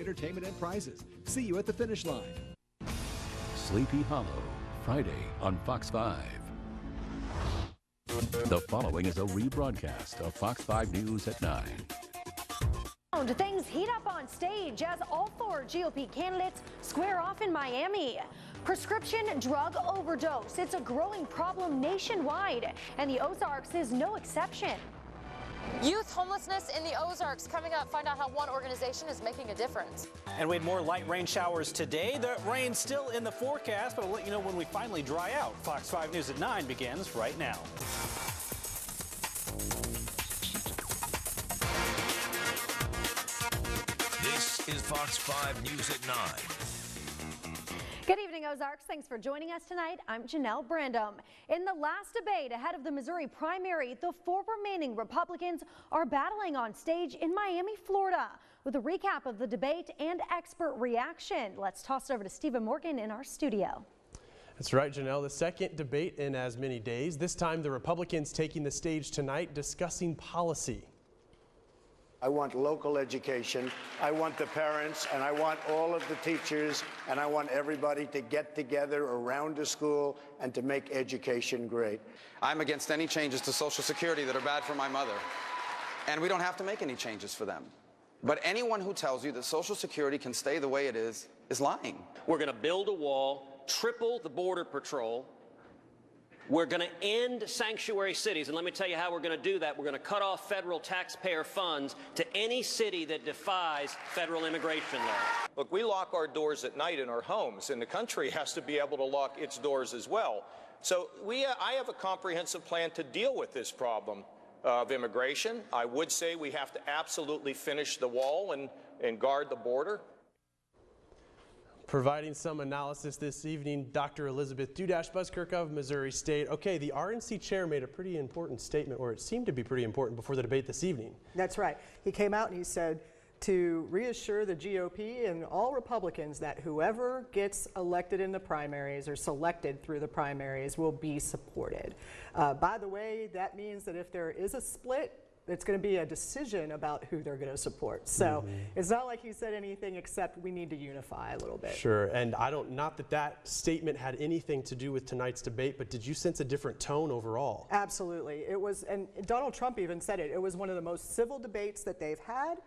entertainment and prizes. See you at the finish line. Sleepy Hollow, Friday on Fox 5. The following is a rebroadcast of Fox 5 News at 9. Things heat up on stage as all 4 GOP candidates square off in Miami. Prescription drug overdose. It's a growing problem nationwide, and the Ozarks is no exception. Youth homelessness in the Ozarks coming up. Find out how one organization is making a difference. And we had more light rain showers today. The rain's still in the forecast, but I'll let you know when we finally dry out. Fox 5 News at 9 begins right now. This is Fox 5 News at 9. Good evening, Ozarks. Thanks for joining us tonight. I'm Janelle Brandom. In the last debate ahead of the Missouri primary, the 4 remaining Republicans are battling on stage in Miami, Florida. With a recap of the debate and expert reaction, let's toss it over to Stephen Morgan in our studio. That's right, Janelle. The second debate in as many days. This time, the Republicans taking the stage tonight discussing policy. I want local education, I want the parents, and I want all of the teachers, and I want everybody to get together around a school and to make education great. I'm against any changes to Social Security that are bad for my mother. And we don't have to make any changes for them. But anyone who tells you that Social Security can stay the way it is lying. We're going to build a wall, triple the Border Patrol. We're going to end sanctuary cities, and let me tell you how we're going to do that. We're going to cut off federal taxpayer funds to any city that defies federal immigration law. Look, we lock our doors at night in our homes, and the country has to be able to lock its doors as well. So I have a comprehensive plan to deal with this problem of immigration. I would say we have to absolutely finish the wall and guard the border. Providing some analysis this evening, Dr. Elizabeth Dudash-Buskirk of Missouri State. Okay, the RNC chair made a pretty important statement, or it seemed to be pretty important, before the debate this evening. That's right. He came out and he said to reassure the GOP and all Republicans that whoever gets elected in the primaries or selected through the primaries will be supported. By the way, that means that if there is a split, it's going to be a decision about who they're going to support. So it's not like he said anything except we need to unify a little bit. Sure, and not that that statement had anything to do with tonight's debate, but did you sense a different tone overall? Absolutely. It was, and Donald Trump even said it, it was one of the most civil debates that they've had.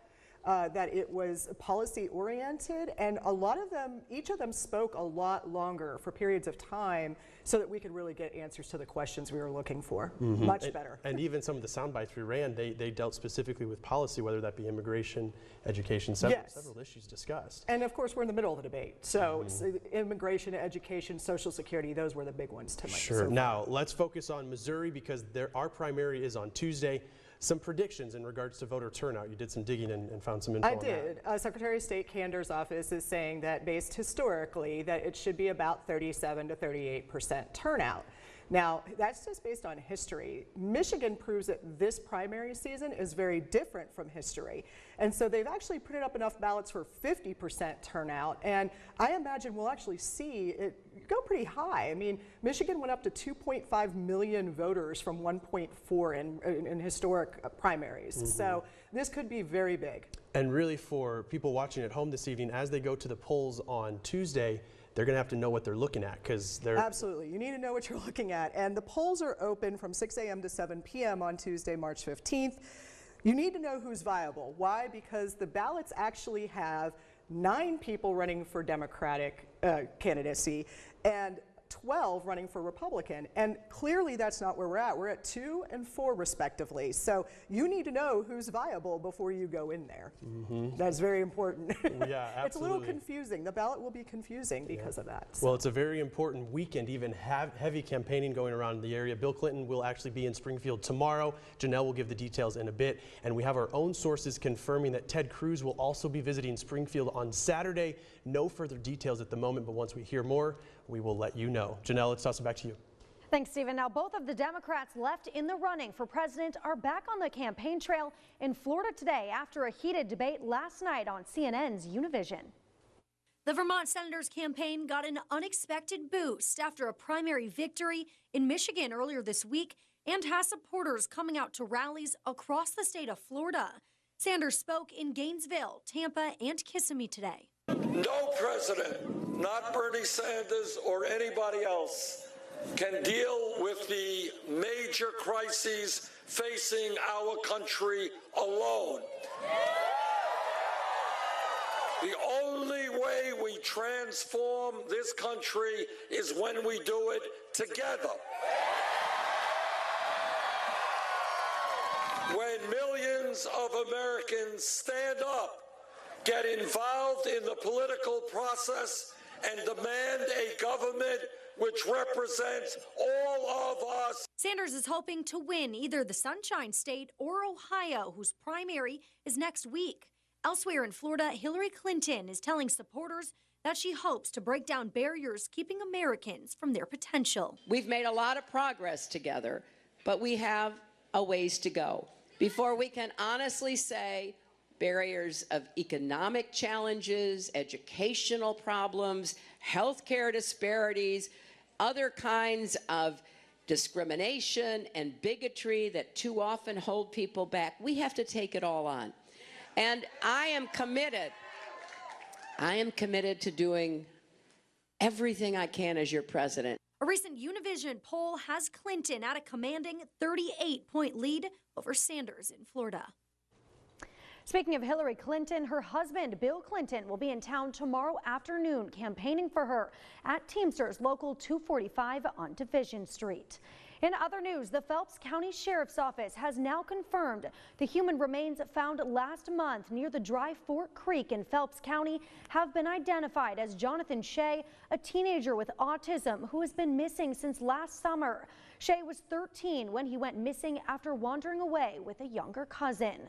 That it was policy oriented, and a lot of them, each of them spoke a lot longer for periods of time so that we could really get answers to the questions we were looking for. Much better. And even some of the sound bites we ran, they dealt specifically with policy, whether that be immigration, education, several issues discussed. And of course, we're in the middle of the debate. So immigration, education, Social Security, those were the big ones tonight. Sure. Now, let's focus on Missouri because our primary is on Tuesday. Some predictions in regards to voter turnout. You did some digging and found some info on that. I did. Secretary of State Kander's office is saying that based historically that it should be about 37 to 38% turnout. Now, that's just based on history. Michigan proves that this primary season is very different from history. And so they've actually printed up enough ballots for 50% turnout. And I imagine we'll actually see it go pretty high. I mean, Michigan went up to 2.5 million voters from 1.4 in historic primaries. So this could be very big. And really for people watching at home this evening, as they go to the polls on Tuesday, they're going to have to know what they're looking at because they're... Absolutely. You need to know what you're looking at. And the polls are open from 6 a.m. to 7 p.m. on Tuesday, March 15th. You need to know who's viable. Why? Because the ballots actually have 9 people running for Democratic candidacy and 12 running for Republican, and clearly that's not where we're at. We're at 2 and 4 respectively. So you need to know who's viable before you go in there. That's very important. Yeah, absolutely. It's a little confusing. The ballot will be confusing because of that. So. Well, it's a very important weekend, even heavy campaigning going around the area. Bill Clinton will actually be in Springfield tomorrow. Janelle will give the details in a bit. And we have our own sources confirming that Ted Cruz will also be visiting Springfield on Saturday. No further details at the moment, but once we hear more, we will let you know. Janelle, let's toss it back to you. Thanks, Stephen. Now, both of the Democrats left in the running for president are back on the campaign trail in Florida today after a heated debate last night on CNN's Univision. The Vermont senator's campaign got an unexpected boost after a primary victory in Michigan earlier this week and has supporters coming out to rallies across the state of Florida. Sanders spoke in Gainesville, Tampa, and Kissimmee today. No president, not Bernie Sanders or anybody else, can deal with the major crises facing our country alone. The only way we transform this country is when we do it together. When millions of Americans stand up, get involved in the political process, and demand a government which represents all of us. Sanders is hoping to win either the Sunshine State or Ohio, whose primary is next week. Elsewhere in Florida, Hillary Clinton is telling supporters that she hopes to break down barriers keeping Americans from their potential. We've made a lot of progress together, but we have a ways to go before we can honestly say barriers of economic challenges, educational problems, healthcare disparities, other kinds of discrimination and bigotry that too often hold people back. We have to take it all on. And I am committed to doing everything I can as your president. A recent Univision poll has Clinton at a commanding 38-point lead over Sanders in Florida. Speaking of Hillary Clinton, her husband, Bill Clinton, will be in town tomorrow afternoon campaigning for her at Teamsters Local 245 on Division Street. In other news, the Phelps County Sheriff's Office has now confirmed the human remains found last month near the Dry Fork Creek in Phelps County have been identified as Jonathan Shea, a teenager with autism who has been missing since last summer. Shea was 13 when he went missing after wandering away with a younger cousin.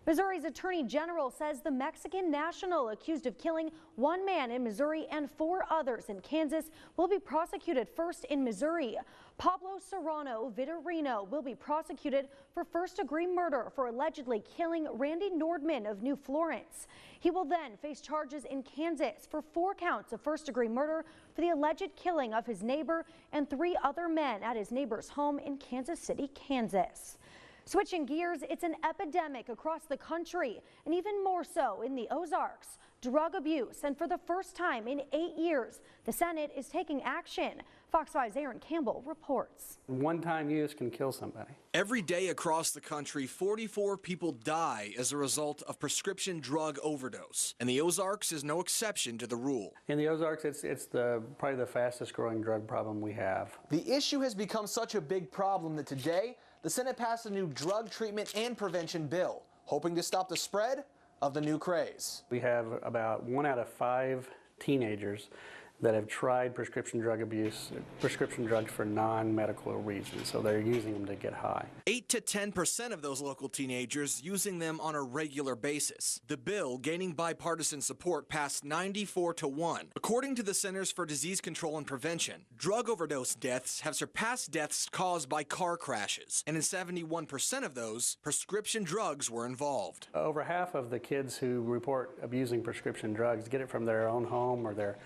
Missouri's Attorney General says the Mexican national accused of killing one man in Missouri and 4 others in Kansas will be prosecuted first in Missouri. Pablo Serrano Vitorino will be prosecuted for first-degree murder for allegedly killing Randy Nordman of New Florence. He will then face charges in Kansas for 4 counts of first-degree murder for the alleged killing of his neighbor and 3 other men at his neighbor's home in Kansas City, Kansas. Switching gears, it's an epidemic across the country, and even more so in the Ozarks. Drug abuse, and for the first time in 8 years, the Senate is taking action. Fox 5's Aaron Campbell reports. One-time use can kill somebody. Every day across the country, 44 people die as a result of prescription drug overdose, and the Ozarks is no exception to the rule. In the Ozarks, it's probably the fastest growing drug problem we have. The issue has become such a big problem that today, the Senate passed a new drug treatment and prevention bill, hoping to stop the spread of the new craze. We have about 1 out of 5 teenagers that have tried prescription drugs for non-medical reasons, so they're using them to get high. 8 to 10% of those local teenagers using them on a regular basis. The bill, gaining bipartisan support, passed 94-1. According to the Centers for Disease Control and Prevention, drug overdose deaths have surpassed deaths caused by car crashes, and in 71% of those, prescription drugs were involved. Over half of the kids who report abusing prescription drugs get it from their own home or their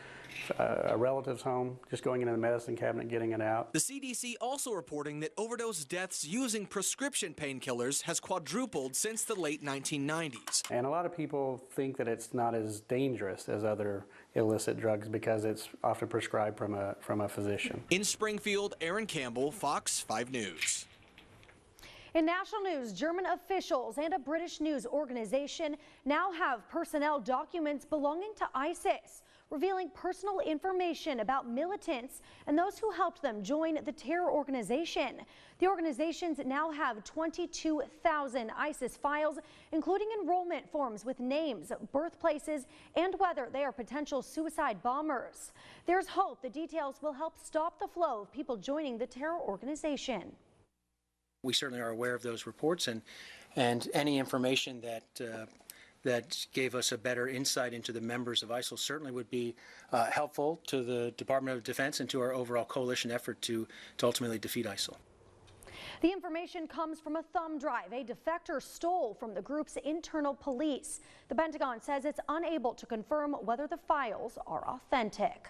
a relative's home, just going into the medicine cabinet, getting it out. The CDC also reporting that overdose deaths using prescription painkillers has quadrupled since the late 1990s. And a lot of people think that it's not as dangerous as other illicit drugs because it's often prescribed from a physician. In Springfield, Aaron Campbell, Fox 5 News. In national news, German officials and a British news organization now have personnel documents belonging to ISIS, revealing personal information about militants and those who helped them join the terror organization. The organizations now have 22,000 ISIS files, including enrollment forms with names, birthplaces, and whether they are potential suicide bombers. There's hope the details will help stop the flow of people joining the terror organization. We certainly are aware of those reports, and any information that gave us a better insight into the members of ISIL certainly would be helpful to the Department of Defense and to our overall coalition effort to ultimately defeat ISIL. The information comes from a thumb drive a defector stole from the group's internal police. The Pentagon says it's unable to confirm whether the files are authentic.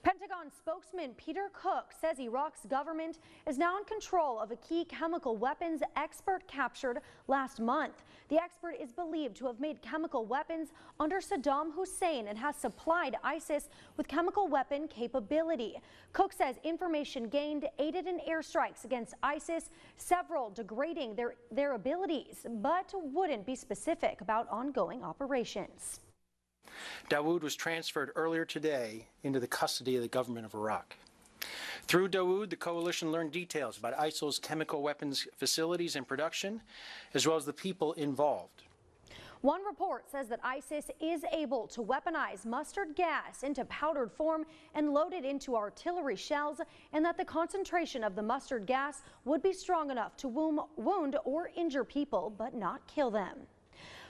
Pentagon spokesman Peter Cook says Iraq's government is now in control of a key chemical weapons expert captured last month. The expert is believed to have made chemical weapons under Saddam Hussein and has supplied ISIS with chemical weapon capability. Cook says information gained aided in airstrikes against ISIS, several degrading their abilities, but wouldn't be specific about ongoing operations. Dawood was transferred earlier today into the custody of the government of Iraq. Through Dawood, the coalition learned details about ISIL's chemical weapons facilities and production, as well as the people involved. One report says that ISIS is able to weaponize mustard gas into powdered form and load it into artillery shells, and that the concentration of the mustard gas would be strong enough to wound or injure people, but not kill them.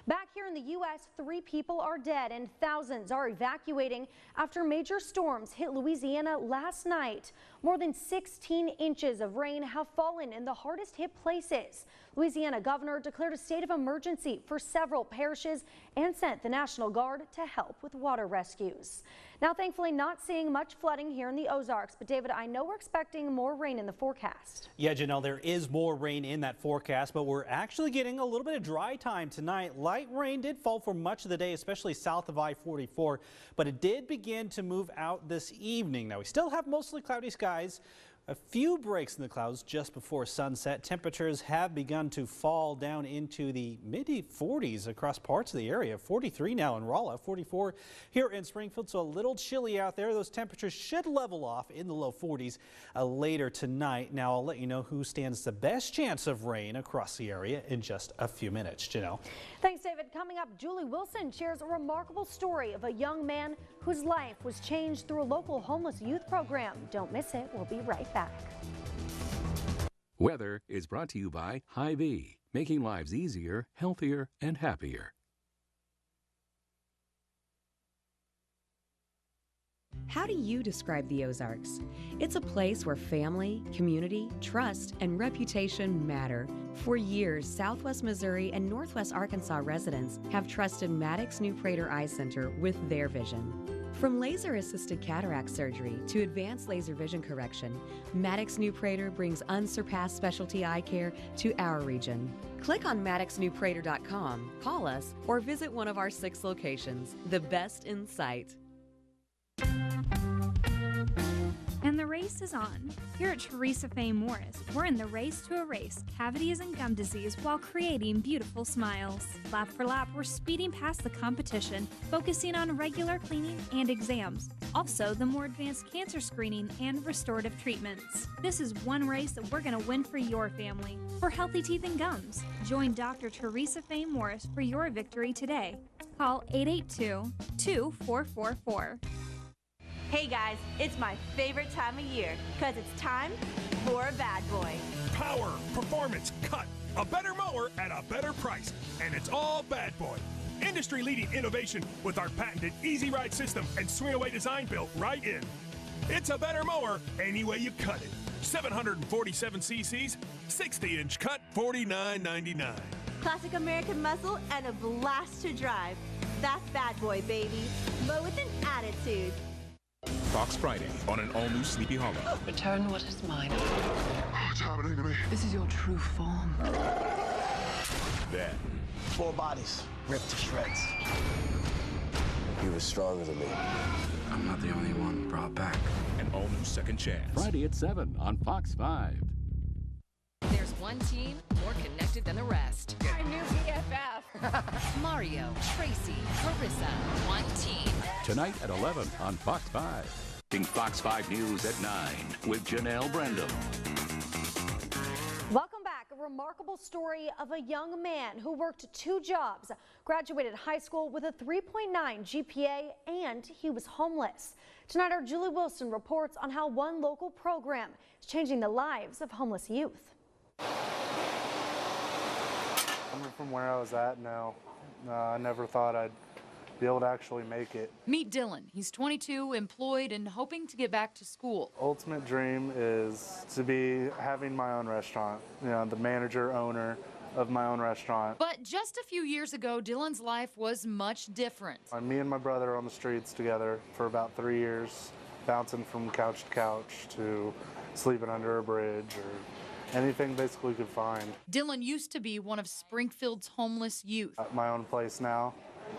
Back here in the U.S., 3 people are dead and thousands are evacuating after major storms hit Louisiana last night. More than 16 inches of rain have fallen in the hardest hit places. Louisiana governor declared a state of emergency for several parishes and sent the National Guard to help with water rescues. Now, thankfully, not seeing much flooding here in the Ozarks, but David, I know we're expecting more rain in the forecast. Yeah, Janelle, there is more rain in that forecast, but we're actually getting a little bit of dry time tonight. Light rain did fall for much of the day, especially south of I-44, but it did begin to move out this evening. Now, we still have mostly cloudy skies. A few breaks in the clouds just before sunset. Temperatures have begun to fall down into the mid-40s across parts of the area. 43 now in Rolla, 44 here in Springfield, so a little chilly out there. Those temperatures should level off in the low 40s later tonight. Now I'll let you know who stands the best chance of rain across the area in just a few minutes. Janelle. Thanks, David. Coming up, Julie Wilson shares a remarkable story of a young man whose life was changed through a local homeless youth program. Don't miss it. We'll be right back. Weather is brought to you by Hy-Vee, making lives easier, healthier, and happier. How do you describe the Ozarks? It's a place where family, community, trust, and reputation matter. For years, Southwest Missouri and Northwest Arkansas residents have trusted Maddox New Prater Eye Center with their vision. From laser-assisted cataract surgery to advanced laser vision correction, Maddox New Prater brings unsurpassed specialty eye care to our region. Click on MaddoxNewPrater.com, call us, or visit one of our 6 locations. The best in sight. And the race is on. Here at Teresa Faye Morris, we're in the race to erase cavities and gum disease while creating beautiful smiles. Lap for lap, we're speeding past the competition, focusing on regular cleaning and exams. Also, the more advanced cancer screening and restorative treatments. This is one race that we're going to win for your family, for healthy teeth and gums. Join Dr. Teresa Faye Morris for your victory today. Call 882-2444. Hey guys, it's my favorite time of year, because it's time for a bad boy. Power, performance, cut. A better mower at a better price. And it's all Bad Boy. Industry-leading innovation with our patented Easy Ride system and swing-away design built right in. It's a better mower any way you cut it. 747 cc's, 60-inch cut, $49.99. Classic American muscle and a blast to drive. That's Bad Boy, baby. Mow with an attitude. Fox Friday on an all-new Sleepy Hollow. Return what is mine. What's happening to me? This is your true form. Then 4 bodies ripped to shreds. He was stronger than me. I'm not the only one brought back. An all-new Second Chance. Friday at 7 on Fox 5. There's one team more connected than the rest. My new BFF. Mario, Tracy, Carissa, one team. Tonight at 11 on Fox 5. Fox 5 News at 9 with Janelle Brandom. Welcome back. A remarkable story of a young man who worked 2 jobs, graduated high school with a 3.9 GPA, and he was homeless. Tonight, our Julie Wilson reports on how one local program is changing the lives of homeless youth. Coming from where I was at now, I never thought I'd be able to actually make it. Meet Dylan. He's 22, employed, and hoping to get back to school. Ultimate dream is to be having my own restaurant, the manager, owner of my own restaurant. But just a few years ago, Dylan's life was much different. Me and my brother were on the streets together for about 3 years. bouncing from couch to couch to sleeping under a bridge or anything basically we could find. Dylan used to be one of Springfield's homeless youth. At my own place now,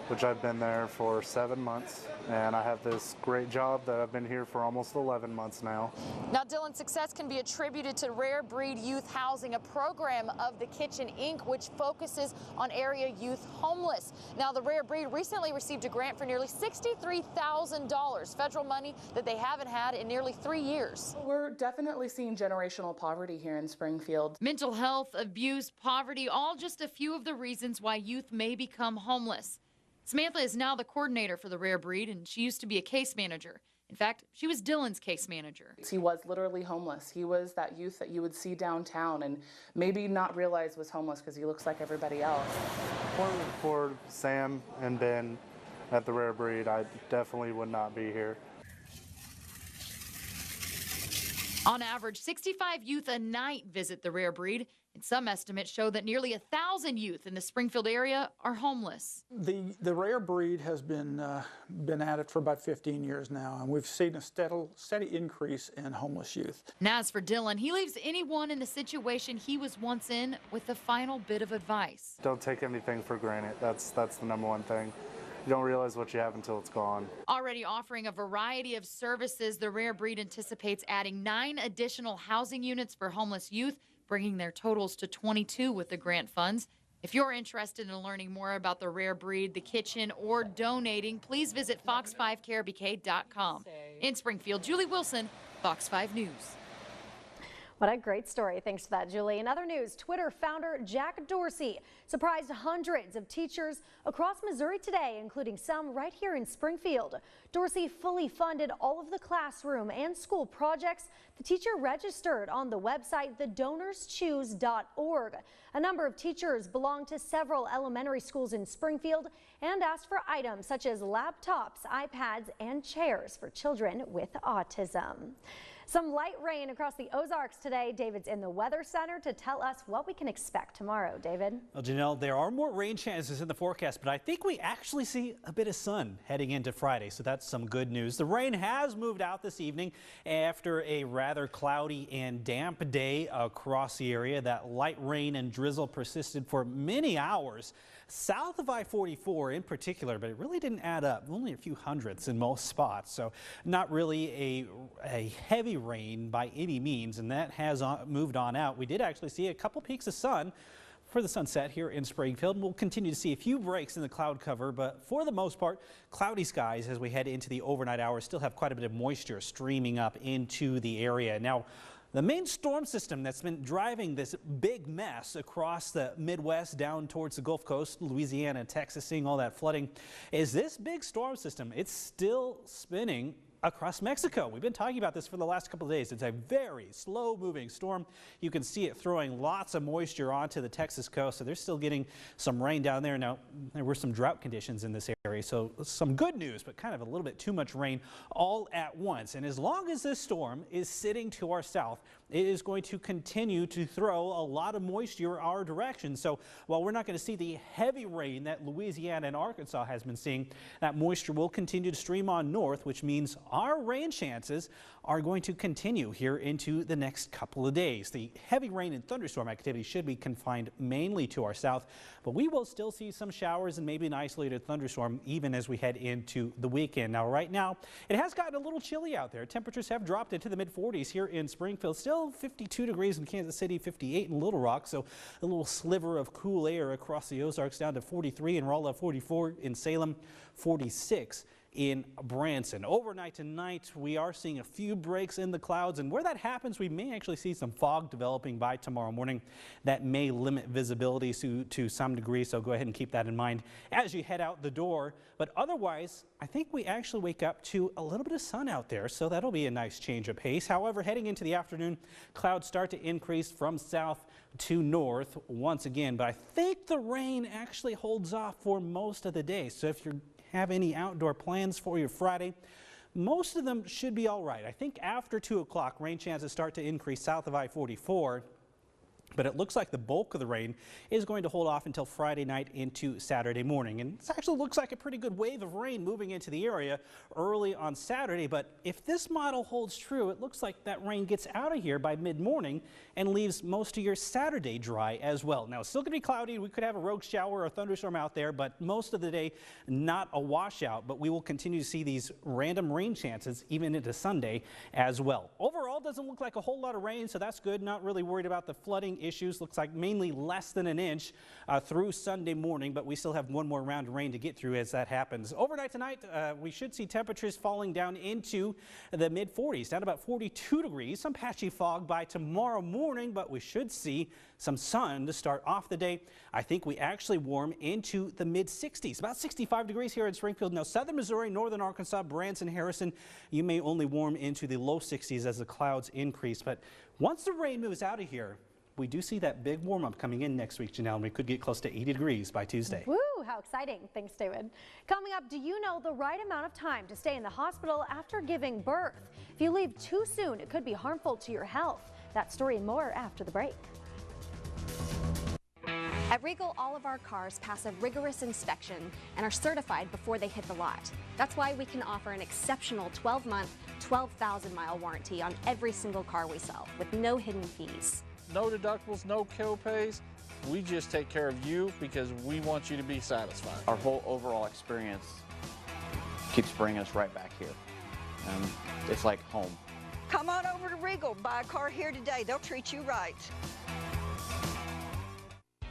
which I've been there for 7 months, and I have this great job that I've been here for almost 11 months now. Now, Dylan's success can be attributed to Rare Breed Youth Housing, a program of the Kitchen Inc., which focuses on area youth homeless. Now, the Rare Breed recently received a grant for nearly $63,000, federal money that they haven't had in nearly 3 years. We're definitely seeing generational poverty here in Springfield. Mental health, abuse, poverty, all just a few of the reasons why youth may become homeless. Samantha is now the coordinator for the Rare Breed, and she used to be a case manager. In fact, she was Dylan's case manager. He was literally homeless. He was that youth that you would see downtown and maybe not realize was homeless because he looks like everybody else. For Sam and Ben at the Rare Breed, I definitely would not be here. On average, 65 youth a night visit the Rare Breed, and some estimates show that nearly 1,000 youth in the Springfield area are homeless. The Rare Breed has been at it for about 15 years now, and we've seen a steady increase in homeless youth. And as for Dylan, he leaves anyone in the situation he was once in with the final bit of advice. Don't take anything for granted. That's the #1 thing. You don't realize what you have until it's gone. Already offering a variety of services, the Rare Breed anticipates adding 9 additional housing units for homeless youth, bringing their totals to 22 with the grant funds. If you're interested in learning more about the Rare Breed, the kitchen, or donating, please visit fox5krbk.com. In Springfield, Julie Wilson, Fox 5 News. What a great story. Thanks for that, Julie. In other news, Twitter founder Jack Dorsey surprised hundreds of teachers across Missouri today, including some right here in Springfield. Dorsey fully funded all of the classroom and school projects. The teacher registered on the website thedonorschoose.org. A number of teachers belong to several elementary schools in Springfield and asked for items such as laptops, iPads, and chairs for children with autism. Some light rain across the Ozarks today. David's in the Weather Center to tell us what we can expect tomorrow. David? Well, Janelle, there are more rain chances in the forecast, but I think we actually see a bit of sun heading into Friday, so that's some good news. The rain has moved out this evening after a rather cloudy and damp day across the area. That light rain and drizzle persisted for many hours south of I-44 in particular, but it really didn't add up. Only a few hundredths in most spots, so not really a heavy rain by any means, and that has moved on out. We did actually see a couple peaks of sun for the sunset here in Springfield. We'll continue to see a few breaks in the cloud cover, but for the most part, cloudy skies as we head into the overnight hours. Still have quite a bit of moisture streaming up into the area. Now, the main storm system that's been driving this big mess across the Midwest down towards the Gulf Coast, Louisiana, Texas, seeing all that flooding, is this big storm system. It's still spinning across Mexico. We've been talking about this for the last couple of days. It's a very slow moving storm. You can see it throwing lots of moisture onto the Texas coast, so they're still getting some rain down there. Now, there were some drought conditions in this area, so some good news, but kind of a little bit too much rain all at once. And as long as this storm is sitting to our south, it is going to continue to throw a lot of moisture our direction. So while we're not going to see the heavy rain that Louisiana and Arkansas has been seeing, that moisture will continue to stream on north, which means our rain chances are going to continue here into the next couple of days. The heavy rain and thunderstorm activity should be confined mainly to our south, but we will still see some showers and maybe an isolated thunderstorm even as we head into the weekend. Now, right now, it has gotten a little chilly out there. Temperatures have dropped into the mid-40s here in Springfield. Still 52 degrees in Kansas City, 58 in Little Rock, so a little sliver of cool air across the Ozarks, down to 43 in Rolla, 44 in Salem, 46 in Branson. Overnight tonight, we are seeing a few breaks in the clouds, and where that happens, we may actually see some fog developing by tomorrow morning. That may limit visibility to some degree, so go ahead and keep that in mind as you head out the door. But otherwise, I think we actually wake up to a little bit of sun out there, so that'll be a nice change of pace. However, heading into the afternoon, clouds start to increase from south to north once again, but I think the rain actually holds off for most of the day. So if you have any outdoor plans for your Friday, most of them should be all right. I think after 2 o'clock, rain chances start to increase south of I-44. But it looks like the bulk of the rain is going to hold off until Friday night into Saturday morning. And it actually looks like a pretty good wave of rain moving into the area early on Saturday. But if this model holds true, it looks like that rain gets out of here by mid-morning and leaves most of your Saturday dry as well. Now, it's still going to be cloudy. We could have a rogue shower or a thunderstorm out there, but most of the day, not a washout. But we will continue to see these random rain chances even into Sunday as well. Overall, doesn't look like a whole lot of rain, so that's good. Not really worried about the flooding issues. Looks like mainly less than an inch through Sunday morning, but we still have one more round of rain to get through as that happens. Overnight tonight, we should see temperatures falling down into the mid-40s, down about 42 degrees. Some patchy fog by tomorrow morning, but we should see some sun to start off the day. I think we actually warm into the mid-60s, about 65 degrees here in Springfield. Now, southern Missouri, northern Arkansas, Branson, Harrison, you may only warm into the low 60s as the clouds increase. But once the rain moves out of here, we do see that big warm-up coming in next week, Janelle, and we could get close to 80 degrees by Tuesday. Woo, how exciting. Thanks, David. Coming up, do you know the right amount of time to stay in the hospital after giving birth? If you leave too soon, it could be harmful to your health. That story and more after the break. At Regal, all of our cars pass a rigorous inspection and are certified before they hit the lot. That's why we can offer an exceptional 12-month, 12,000-mile warranty on every single car we sell with no hidden fees. No deductibles, no co-pays. We just take care of you because we want you to be satisfied. Our whole overall experience keeps bringing us right back here. It's like home. Come on over to Regal. Buy a car here today. They'll treat you right.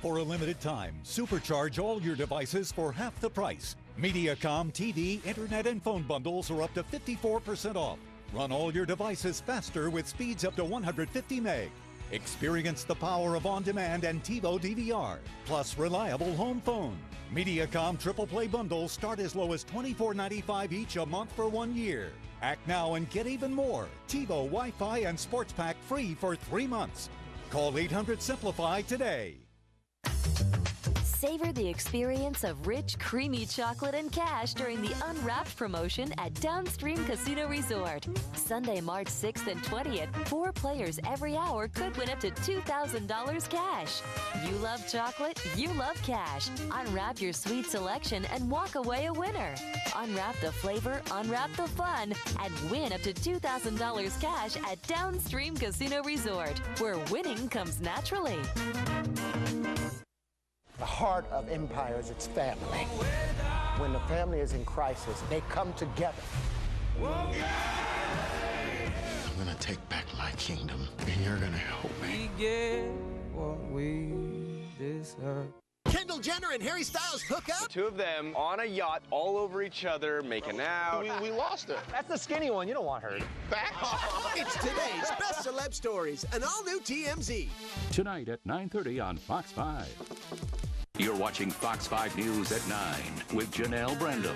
For a limited time, supercharge all your devices for half the price. Mediacom TV, internet, and phone bundles are up to 54% off. Run all your devices faster with speeds up to 150 meg. Experience the power of on-demand and TiVo DVR, plus reliable home phone. Mediacom triple play bundles start as low as $24.95 each a month for 1 year. Act now and get even more. TiVo, Wi-Fi, and Sports Pack free for 3 months. Call 800-SIMPLIFY today. Savor the experience of rich, creamy chocolate and cash during the Unwrapped promotion at Downstream Casino Resort. Sunday, March 6th and 20th, 4 players every hour could win up to $2,000 cash. You love chocolate, you love cash. Unwrap your sweet selection and walk away a winner. Unwrap the flavor, unwrap the fun, and win up to $2,000 cash at Downstream Casino Resort, where winning comes naturally. The heart of empire is its family. When the family is in crisis, they come together. I'm gonna take back my kingdom, and you're gonna help me. We get what we deserve. Kendall Jenner and Harry Styles hook up? The two of them on a yacht all over each other, making out. We lost her. That's the skinny one. You don't want her. Back. It's today's best celeb stories, an all-new TMZ. Tonight at 9:30 on Fox 5. You're watching Fox 5 News at 9 with Janelle Brandom.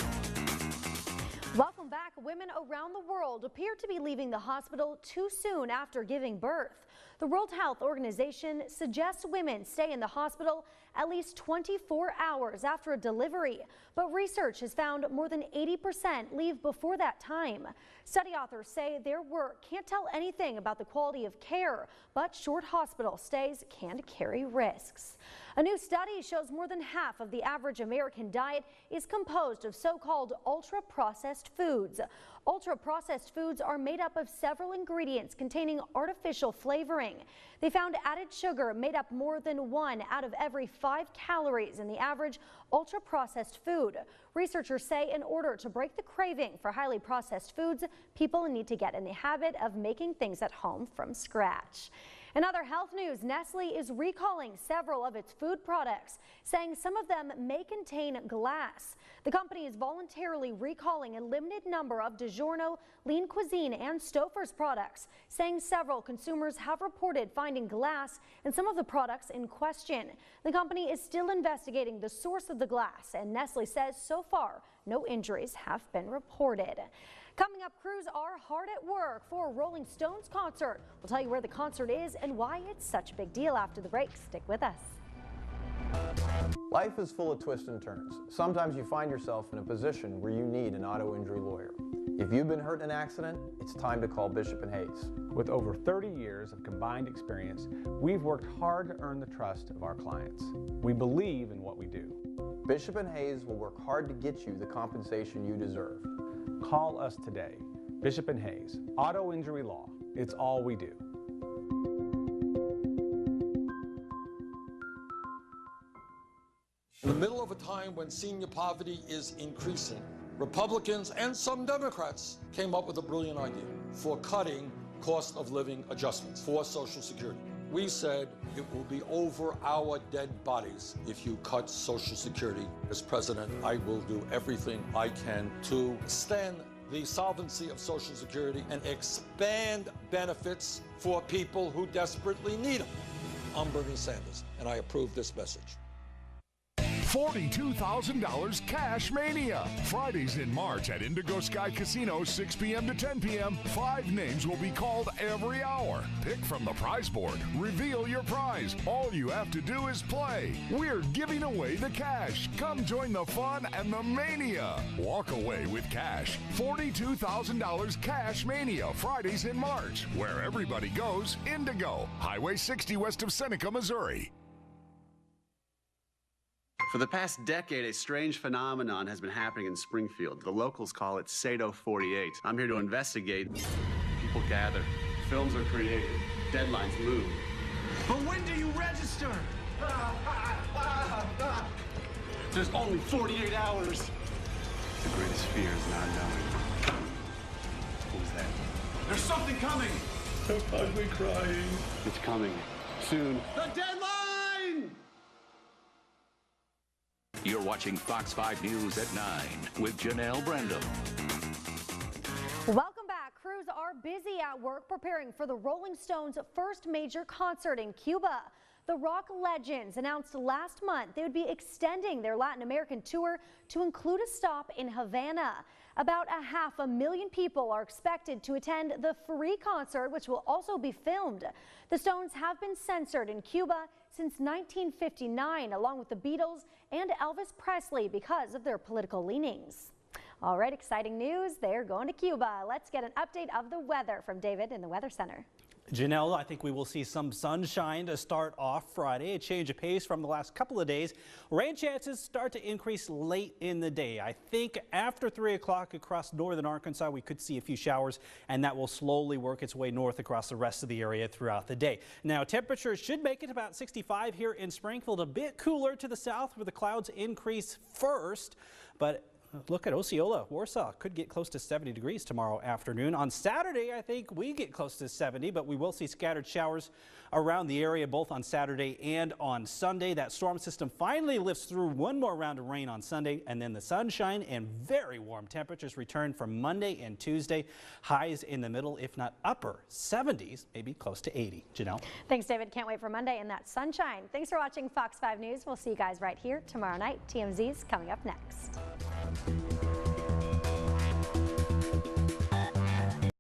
Welcome back. Women around the world appear to be leaving the hospital too soon after giving birth. The World Health Organization suggests women stay in the hospital at least 24 hours after a delivery, but research has found more than 80% leave before that time. Study authors say their work can't tell anything about the quality of care, but short hospital stays can carry risks. A new study shows more than half of the average American diet is composed of so-called ultra-processed foods. Ultra-processed foods are made up of several ingredients containing artificial flavoring. They found added sugar made up more than 1 out of every 5 calories in the average ultra-processed food. Researchers say in order to break the craving for highly processed foods, people need to get in the habit of making things at home from scratch. In other health news, Nestle is recalling several of its food products, saying some of them may contain glass. The company is voluntarily recalling a limited number of DiGiorno, Lean Cuisine, and Stouffer's products, saying several consumers have reported finding glass in some of the products in question. The company is still investigating the source of the glass, and Nestle says so far no injuries have been reported. Coming up, crews are hard at work for a Rolling Stones concert. We'll tell you where the concert is and why it's such a big deal after the break. Stick with us. Life is full of twists and turns. Sometimes you find yourself in a position where you need an auto injury lawyer. If you've been hurt in an accident, it's time to call Bishop & Hayes. With over 30 years of combined experience, we've worked hard to earn the trust of our clients. We believe in what we do. Bishop & Hayes will work hard to get you the compensation you deserve. Call us today. Bishop & Hayes, Auto Injury Law. It's all we do. In the middle of a time when senior poverty is increasing, Republicans and some Democrats came up with a brilliant idea for cutting cost of living adjustments for Social Security. We said it will be over our dead bodies if you cut Social Security. As president, I will do everything I can to extend the solvency of Social Security and expand benefits for people who desperately need them. I'm Bernie Sanders, and I approve this message. $42,000 Cash Mania. Fridays in March at Indigo Sky Casino, 6 p.m. to 10 p.m. 5 names will be called every hour. Pick from the prize board. Reveal your prize. All you have to do is play. We're giving away the cash. Come join the fun and the mania. Walk away with cash. $42,000 Cash Mania. Fridays in March. Where everybody goes, Indigo. Highway 60 west of Seneca, Missouri. For the past decade, a strange phenomenon has been happening in Springfield. The locals call it Sado 48. I'm here to investigate. People gather. Films are created. Deadlines move. But when do you register? There's only 48 hours. The greatest fear is not knowing. Who's that? There's something coming. Don't have me crying. It's coming. Soon. The deadline! You're watching Fox 5 News at 9 with Janelle Brandom. Welcome back. Crews are busy at work preparing for the Rolling Stones' first major concert in Cuba. The rock legends announced last month they would be extending their Latin American tour to include a stop in Havana. About 500,000 people are expected to attend the free concert, which will also be filmed. The Stones have been censored in Cuba since 1959, along with the Beatles and Elvis Presley, because of their political leanings. All right, exciting news. They're going to Cuba. Let's get an update of the weather from David in the Weather Center. Janelle, I think we will see some sunshine to start off Friday. A change of pace from the last couple of days. Rain chances start to increase late in the day. I think after 3 o'clock across northern Arkansas, we could see a few showers, and that will slowly work its way north across the rest of the area throughout the day. Now, temperatures should make it about 65 here in Springfield, a bit cooler to the south where the clouds increase first, but look at Osceola, Warsaw could get close to 70 degrees tomorrow afternoon. On Saturday, I think we get close to 70, but we will see scattered showers around the area both on Saturday and on Sunday. That storm system finally lifts through one more round of rain on Sunday, and then the sunshine and very warm temperatures return for Monday and Tuesday. Highs in the middle, if not upper 70s, maybe close to 80. Janelle. Thanks, David. Can't wait for Monday and that sunshine. Thanks for watching Fox 5 News. We'll see you guys right here tomorrow night. TMZ's coming up next.